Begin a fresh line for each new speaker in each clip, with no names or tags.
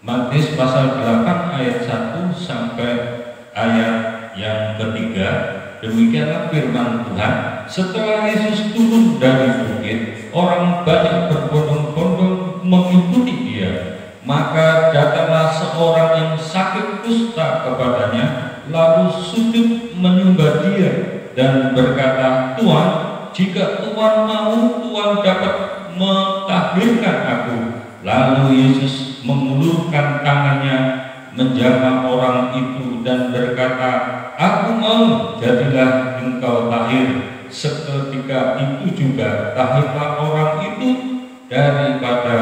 Matius pasal 8 ayat 1 sampai ayat yang ketiga. Demikianlah firman Tuhan. Setelah Yesus turun dari bukit, orang banyak berbondong-bondong mengikuti dia. Maka datanglah seorang yang sakit kusta kepadanya, lalu sujud menyembah dia dan berkata, "Tuhan, jika Tuhan mau, Tuhan dapat mentahirkan aku." Lalu Yesus mengulurkan tangannya menjamah orang itu dan berkata, "Aku mau, jadilah engkau tahir." Seketika itu juga tahirlah orang itu daripada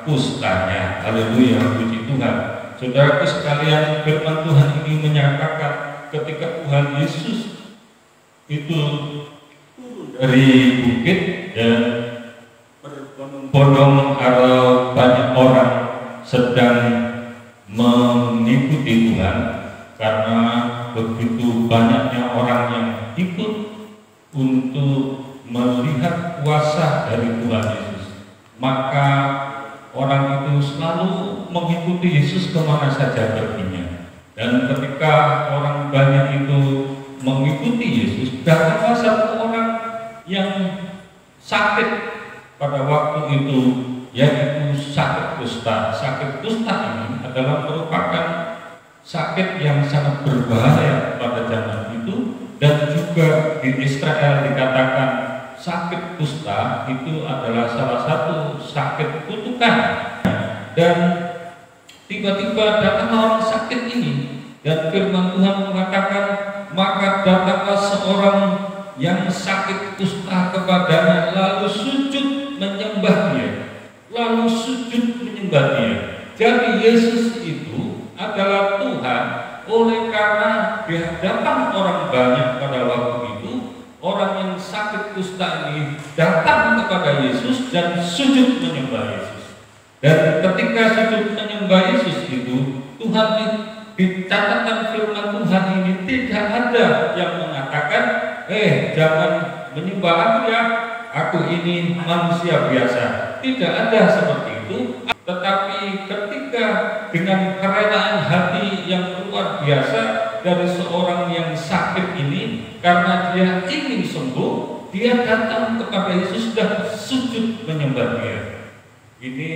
kustanya. Haleluya, puji Tuhan. Saudaraku sekalian, firman Tuhan ini menyatakan ketika Tuhan Yesus itu dari bukit dan berbondong-bondong atau banyak orang sedang mengikuti Tuhan, karena begitu banyaknya orang yang ikut untuk melihat kuasa dari Tuhan Yesus, maka orang itu selalu mengikuti Yesus kemana saja perginya. Dan ketika orang banyak itu mengikuti Yesus, datanglah satu orang yang sakit pada waktu itu, yaitu sakit kusta. Sakit kusta ini adalah merupakan sakit yang sangat berbahaya pada zaman itu, dan juga di Israel dikatakan sakit kusta itu adalah salah satu sakit kutukan. Dan tiba-tiba datang orang sakit ini, dan firman Tuhan mengatakan, maka datanglah seorang yang sakit kusta kepadanya, lalu sujud menyembah dia. Lalu sujud menyembah dia. Jadi Yesus itu adalah Tuhan. Oleh karena di hadapan orang banyak pada waktu itu, orang yang sakit kusta ini datang kepada Yesus dan sujud menyembah Yesus. Dan ketika sujud menyembah Yesus itu, Tuhan di catatan firman Tuhan ini tidak ada yang mengatakan, jangan menyembah aku ya, aku ini manusia biasa. Tidak ada seperti itu. Tetapi ketika dengan kerelaan hati yang luar biasa dari seorang yang sakit ini, karena dia ingin sembuh, dia datang kepada Yesus dan sujud menyembah dia. Ini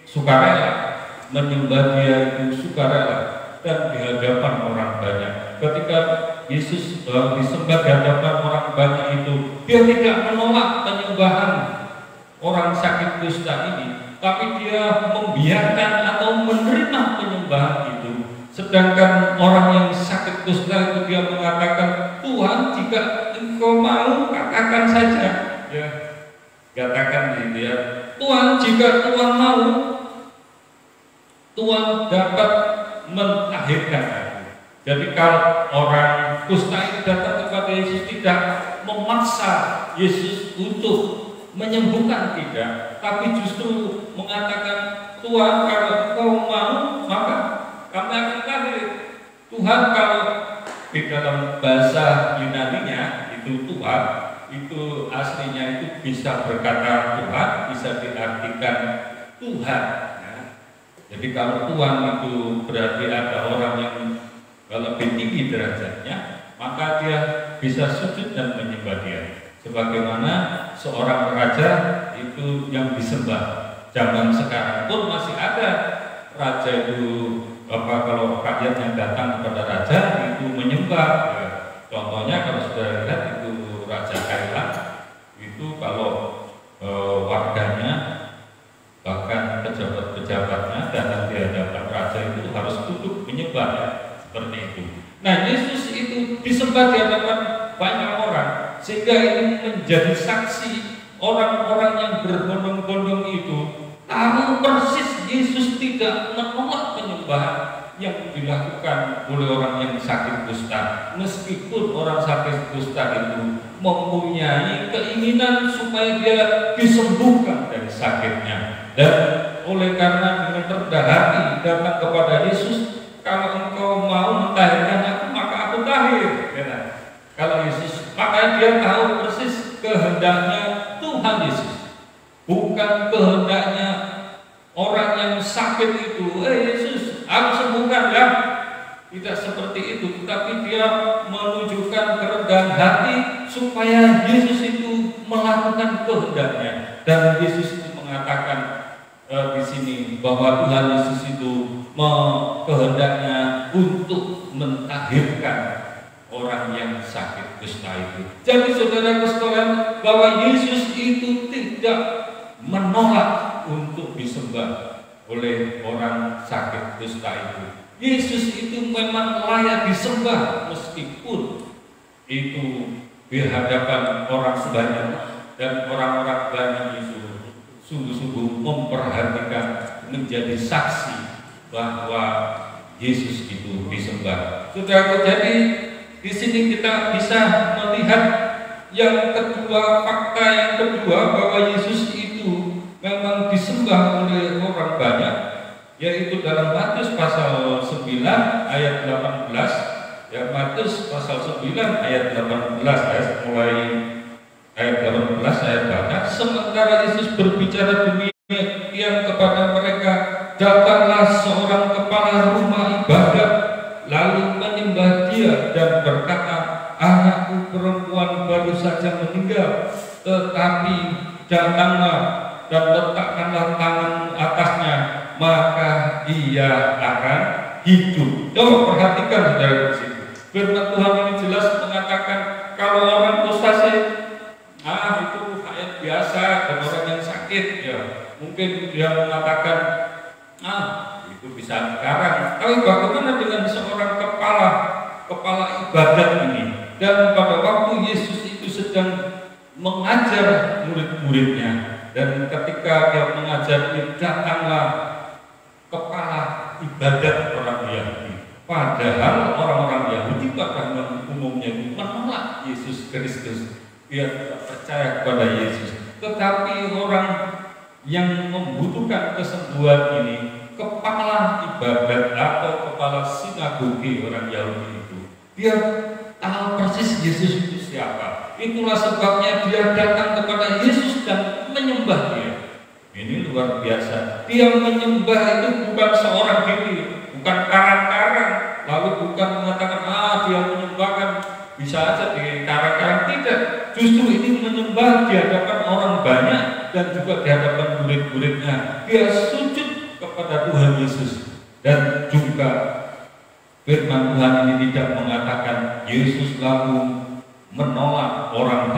sukarela, menyembah dia itu sukarela, dan di hadapan orang banyak. Ketika Yesus disembah di hadapan orang banyak itu, dia tidak menolak penyembahan orang sakit kusta ini, tapi dia membiarkan atau menerima penyembahan itu. Sedangkan orang yang sakit kusta itu dia mengatakan, "Tuhan, jika engkau mau, katakan saja." Ya, katakan dia, "Tuhan, jika Tuhan mau, Tuhan dapat mentahirkan aku." Jadi kalau orang kusta itu datang kepada Yesus, tidak memaksa Yesus untuk menyembuhkan, tidak, tapi justru mengatakan, "Tuhan, kalau engkau mau, maka kami akan tahir." Tuhan, kalau di dalam bahasa Yunaninya itu Tuhan, itu aslinya itu bisa berkata Tuhan, bisa diartikan Tuhan. Jadi kalau Tuhan itu berarti ada orang yang lebih tinggi derajatnya, maka dia bisa sujud dan menyembah dia. Sebagaimana seorang raja itu yang disembah. Zaman sekarang pun masih ada raja itu, kalau rakyat yang datang kepada raja itu menyembah. Ya. Contohnya kalau sudah lihat itu Raja Kaila, itu kalau warganya bahkan pejabat-pejabatnya datang di hadapan raja itu harus duduk menyembah, ya, seperti itu. Nah, Yesus itu disembah di hadapan banyak orang, sehingga ini menjadi saksi. Orang-orang yang berbondong-bondong itu tahu persis Yesus tidak menolak penyembahan yang dilakukan oleh orang yang sakit kusta, meskipun orang sakit kusta itu mempunyai keinginan supaya dia disembuhkan dari sakitnya. Dan oleh karena dengan rendah hati datang kepada Yesus, "Kalau engkau mau mentahirkan aku, maka aku tahir." Ya, kalau Yesus, maka dia tahu persis kehendaknya Tuhan Yesus, bukan kehendaknya orang yang sakit itu. Yesus, seperti itu, tetapi dia menunjukkan kerendahan hati supaya Yesus itu melakukan kehendaknya. Dan Yesus itu mengatakan di sini bahwa Tuhan Yesus itu kehendaknya untuk mentahirkan orang yang sakit kusta itu. Jadi saudara sekalian, bahwa Yesus itu tidak menolak untuk disembah oleh orang sakit kusta itu. Yesus itu memang layak disembah meskipun itu di hadapan orang banyak, dan orang-orang banyak itu sungguh-sungguh memperhatikan menjadi saksi bahwa Yesus itu disembah. Saudara, jadi di sini kita bisa melihat yang kedua, fakta yang kedua, bahwa Yesus itu memang disembah oleh orang banyak, yaitu dalam Matius pasal 9 ayat 18. Ya, Matius pasal 9 ayat 18, mulai ayat 18 saya baca. Sementara Yesus berbicara demikian kepada mereka, datanglah seorang kepala rumah ibadat lalu menyembah dia dan berkata, anakku perempuan baru saja meninggal, tetapi datanglah dan letakkanlah tanganmu atasnya, maka ia akan hidup. Coba perhatikan saudara di situ. Firman Tuhan ini jelas mengatakan kalau orang kusta sih, itu ayat biasa, dan orang yang sakit ya mungkin dia mengatakan itu bisa sekarang. Tapi bagaimana dengan seorang kepala ibadat ini? Dan pada waktu Yesus itu sedang mengajar murid-muridnya, dan ketika dia mengajar ini, datanglah kepala ibadat orang Yahudi. Padahal orang-orang Yahudi pada umumnya menolak Yesus Kristus, dia tidak percaya kepada Yesus. Tetapi orang yang membutuhkan kesembuhan ini, kepala ibadat atau kepala sinagoge orang Yahudi itu, dia tahu persis Yesus itu siapa. Itulah sebabnya dia datang kepada Yesus dan menyembah dia. Ini luar biasa. Dia menyembah itu bukan seorang diri, bukan karang-karang, lalu bukan mengatakan dia menyembahkan bisa aja di karang-karang. Tidak, justru ini menyembah di hadapan orang banyak dan juga di hadapan murid-muridnya. Dia sujud kepada Tuhan Yesus. Dan juga firman Tuhan ini tidak mengatakan Yesus lalu menolak orang,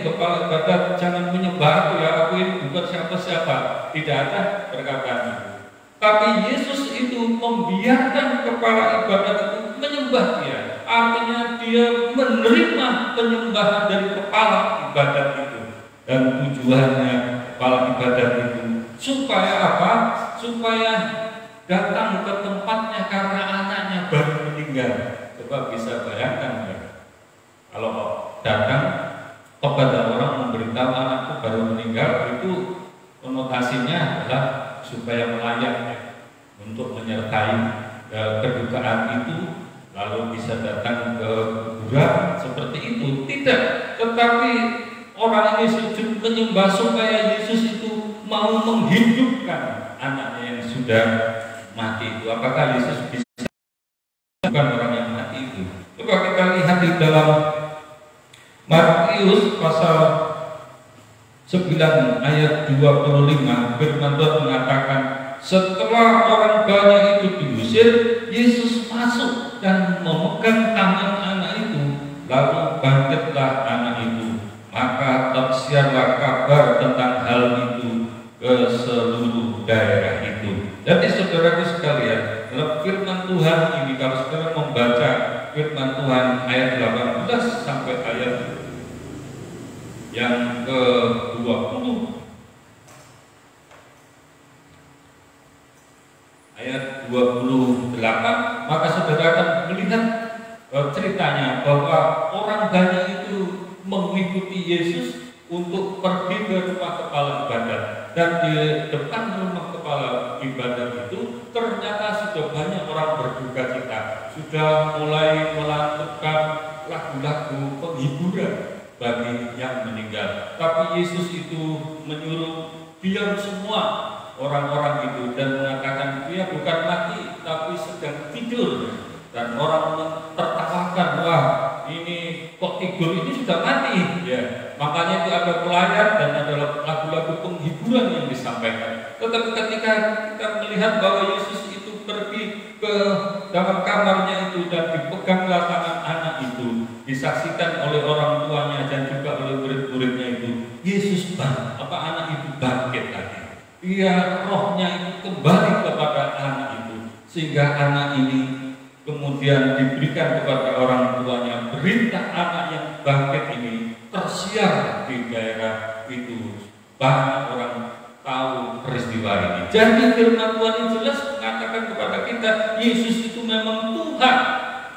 kepala ibadat jangan menyembah aku ya, aku ini bukan siapa-siapa. Tidak ada perkataan itu. Tapi Yesus itu membiarkan kepala ibadat itu menyembah dia. Artinya dia menerima penyembahan dari kepala ibadat itu. Dan tujuannya kepala ibadat itu supaya apa? Supaya datang ke tempatnya karena anaknya baru meninggal. Coba bisa bayangkan ya, kalau datang kepada orang memberitahu anakku baru meninggal, itu konotasinya adalah supaya melayat ya, untuk menyertai kedukaan itu, lalu bisa datang ke kuburan seperti itu. Tidak, tetapi orang ini sujud menyembah supaya Yesus itu mau menghidupkan anaknya yang sudah mati itu. Apakah Yesus bisa bukan orang yang mati itu? Coba kita lihat di dalam Matius pasal 9 ayat 25, firman Tuhan mengatakan, setelah orang banyak itu diusir, Yesus masuk dan memegang tangan anak itu, lalu bangkitlah anak itu. Maka tersiarlah kabar tentang hal itu ke seluruh daerah itu. Jadi saudaraku sekalian, dalam firman Tuhan ini, kalau saudara membaca firman Tuhan ayat 18 sampai ayat yang ke-20, ayat 28, maka saudara akan melihat ceritanya bahwa orang banyak itu mengikuti Yesus untuk pergi ke rumah kepala ibadat. Dan di depan rumah kepala ibadat itu ternyata sudah banyak orang berduka cita, sudah mulai melakukan lagu-lagu penghiburan bagi yang meninggal. Tapi Yesus itu menyuruh diam semua orang-orang itu dan mengatakan dia bukan mati tapi sedang tidur. dan orang tertawakan, wah ini kok tidur, ini sudah mati ya. Makanya itu ada pelayan dan ada lagu-lagu penghiburan yang disampaikan. Tetapi ketika kita melihat bahwa Yesus itu pergi ke dalam kamarnya itu dan dipeganglah tangan anak itu, disaksikan oleh orang tuanya dan juga oleh murid-muridnya itu, Yesus anak itu bangkit lagi. Dia rohnya itu kembali kepada anak itu, sehingga anak ini kemudian diberikan kepada orang tuanya. Berita anak yang bangkit ini tersiar di daerah itu. Banyak orang tahu peristiwa ini. Jadi firman Tuhan yang jelas mengatakan kepada kita, Yesus itu memang Tuhan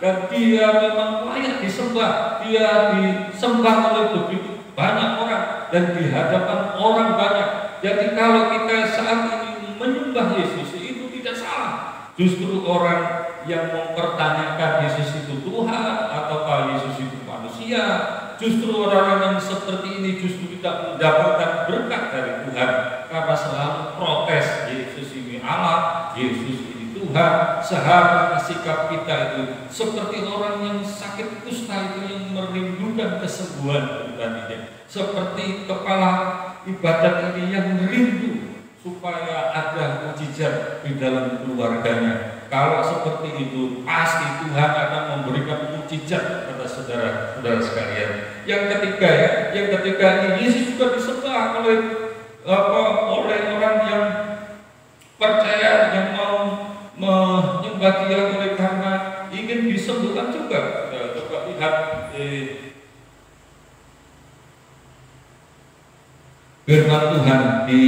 dan Dia memang layak disembah. Dia disembah oleh begitu banyak orang dan di hadapan orang banyak. Jadi kalau kita saat ini menyembah Yesus itu tidak salah. Justru orang yang mempertanyakan Yesus itu Tuhan ataukah Yesus itu manusia, justru orang yang seperti ini justru tidak mendapatkan berkat dari Tuhan, karena selalu protes, Yesus ini Allah, Yesus ini Tuhan. Seharusnya sikap kita itu seperti orang yang sakit kusta itu yang merindukan kesembuhan pribadinya, seperti kepala ibadat ini yang merindu supaya ada mukjizat di dalam keluarganya. Kalau seperti itu, pasti Tuhan akan memberikan mukjizat kepada saudara-saudara sekalian. Yang ketiga ini Yesus juga disembah oleh orang yang percaya, yang mau menyembah Dia oleh karena ingin disembuhkan juga. Coba lihat firman Tuhan di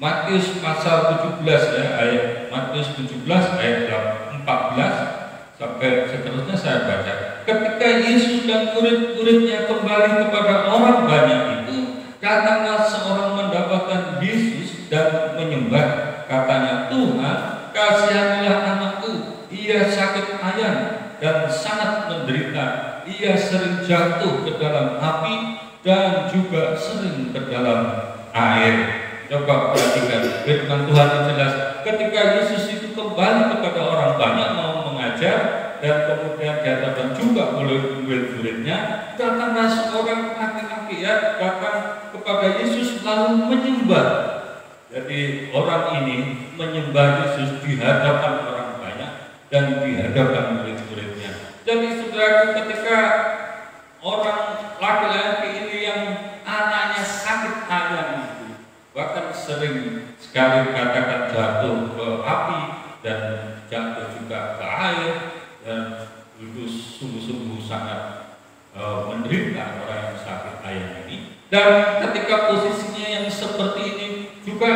Matius pasal 17 ya, ayat Matius 17 ayat 14 sampai seterusnya saya baca. Ketika Yesus dan murid-muridnya kembali kepada orang banyak itu, datanglah seorang mendapatkan Yesus dan menyembah. Katanya, Tuhan, kasihanilah anakku, ia sakit ayan dan sangat menderita. Ia sering jatuh ke dalam api dan juga sering ke dalam air. Coba perhatikan firman Tuhan yang jelas. Ketika Yesus itu kembali kepada orang banyak mau mengajar dan kemudian dihadapkan juga oleh murid-muridnya, datanglah seorang laki-laki datang kepada Yesus lalu menyembah. Jadi orang ini menyembah Yesus di hadapan orang banyak dan di hadapan murid-muridnya. Jadi saudara, ketika orang laki-laki ini yang anaknya sakit ayan, bahkan sering sekali katakan jatuh ke api dan jatuh juga ke air, dan itu sungguh-sungguh sangat menderita orang yang sakit ayan ini. Dan ketika posisinya yang seperti ini juga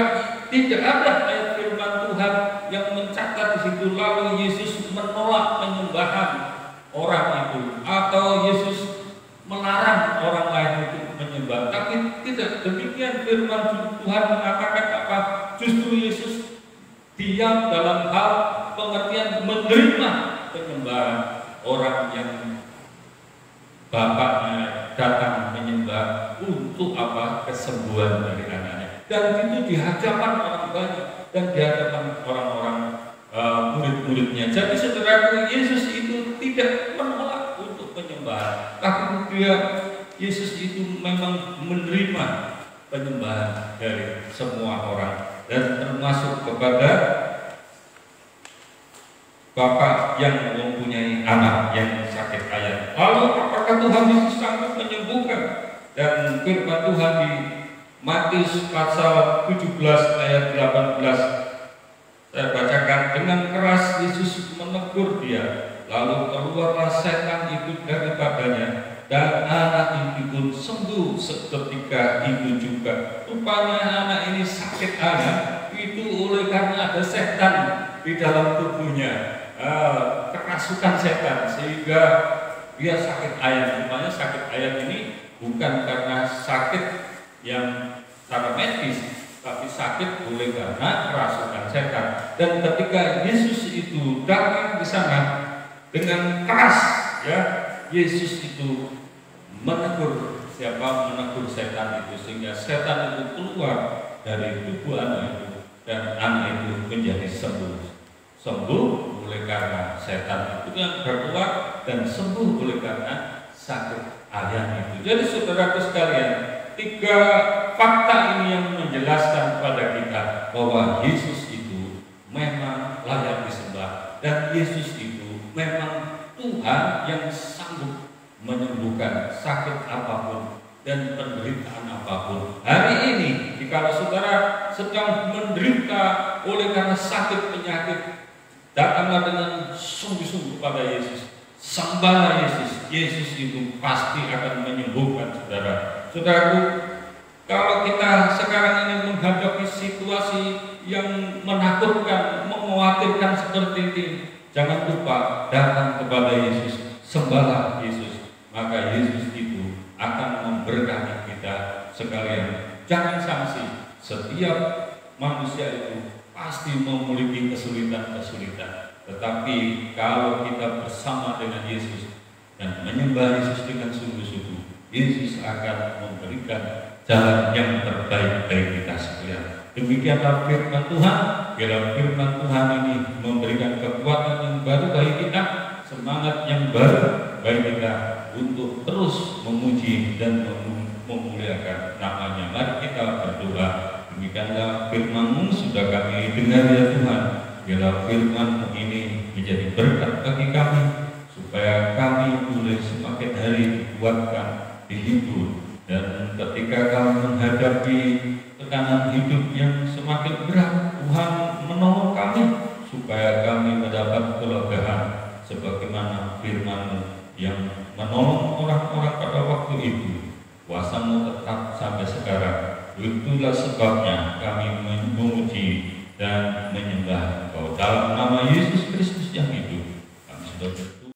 tidak ada ayat firman Tuhan yang mencatat di situ lalu Yesus menolak penyembahan orang itu atau Yesus melarang orang lain itu menyembah. Tapi tidak demikian, firman Tuhan mengatakan apa? Justru Yesus diam dalam hal pengertian menerima penyembahan orang yang bapaknya datang menyembah untuk apa? Kesembuhan dari anaknya. Dan itu di hadapan orang banyak dan di hadapan orang-orang murid-muridnya. Jadi saudaraku, Yesus itu tidak menolak untuk penyembahan, tapi Yesus itu memang menerima penyembahan dari semua orang dan termasuk kepada bapak yang mempunyai anak yang sakit ayan. Lalu apakah Tuhan Yesus sanggup menyembuhkan? Dan firman Tuhan di Matius pasal 17 ayat 18 saya bacakan. Dengan keras Yesus menegur dia, lalu keluarlah setan itu daripadanya, dan anak itu pun sembuh seketika itu juga. Rupanya anak ini sakit ayan itu oleh karena ada setan di dalam tubuhnya, kerasukan setan sehingga dia sakit ayan. Rupanya sakit ayan ini bukan karena sakit yang secara medis, tapi sakit oleh karena kerasukan setan. Dan ketika Yesus itu datang di sana dengan keras, ya, Yesus itu menegur menegur setan itu sehingga setan itu keluar dari tubuh anak itu dan anak itu menjadi sembuh. sembuh oleh karena setan itu yang berkuat, dan sembuh oleh karena sakit ayam itu. Jadi saudaraku sekalian, 3 fakta ini yang menjelaskan kepada kita bahwa Yesus itu memang layak disembah, dan Yesus itu memang Tuhan yang sanggup menyembuhkan sakit apapun dan penderitaan apapun. Hari ini, jika saudara sedang menderita oleh karena sakit penyakit, datanglah dengan sungguh-sungguh kepada Yesus. Sembahlah Yesus. Yesus itu pasti akan menyembuhkan saudara. Saudaraku, kalau kita sekarang ini menghadapi situasi yang menakutkan, mengkhawatirkan seperti ini, jangan lupa datang kepada Yesus. Sembahlah Yesus. Maka Yesus itu akan memberkati kita sekalian. Jangan sangsi, setiap manusia itu pasti memiliki kesulitan-kesulitan. Tetapi kalau kita bersama dengan Yesus dan menyembah Yesus dengan sungguh-sungguh, Yesus akan memberikan jalan yang terbaik bagi kita sekalian. Demikianlah firman Tuhan. Biarlah firman Tuhan ini memberikan kekuatan yang baru bagi kita, semangat yang baru bagi kita untuk terus memuji dan memuliakan namanya. Mari kita berdoa. Demikianlah firman-Mu sudah kami dengar ya Tuhan. Biarlah firman-Mu ini menjadi berkat bagi kami, supaya kami boleh semakin hari dikuatkan, dihibur, dan ketika kami menghadapi tekanan hidup yang semakin berat, Tuhan menolong kami supaya kami mendapat kelegaan sebagaimana firman-Mu yang menolong orang-orang pada waktu itu. Kuasa-Mu tetap sampai sekarang. Itulah sebabnya kami memuji dan menyembah Engkau dalam nama Yesus Kristus.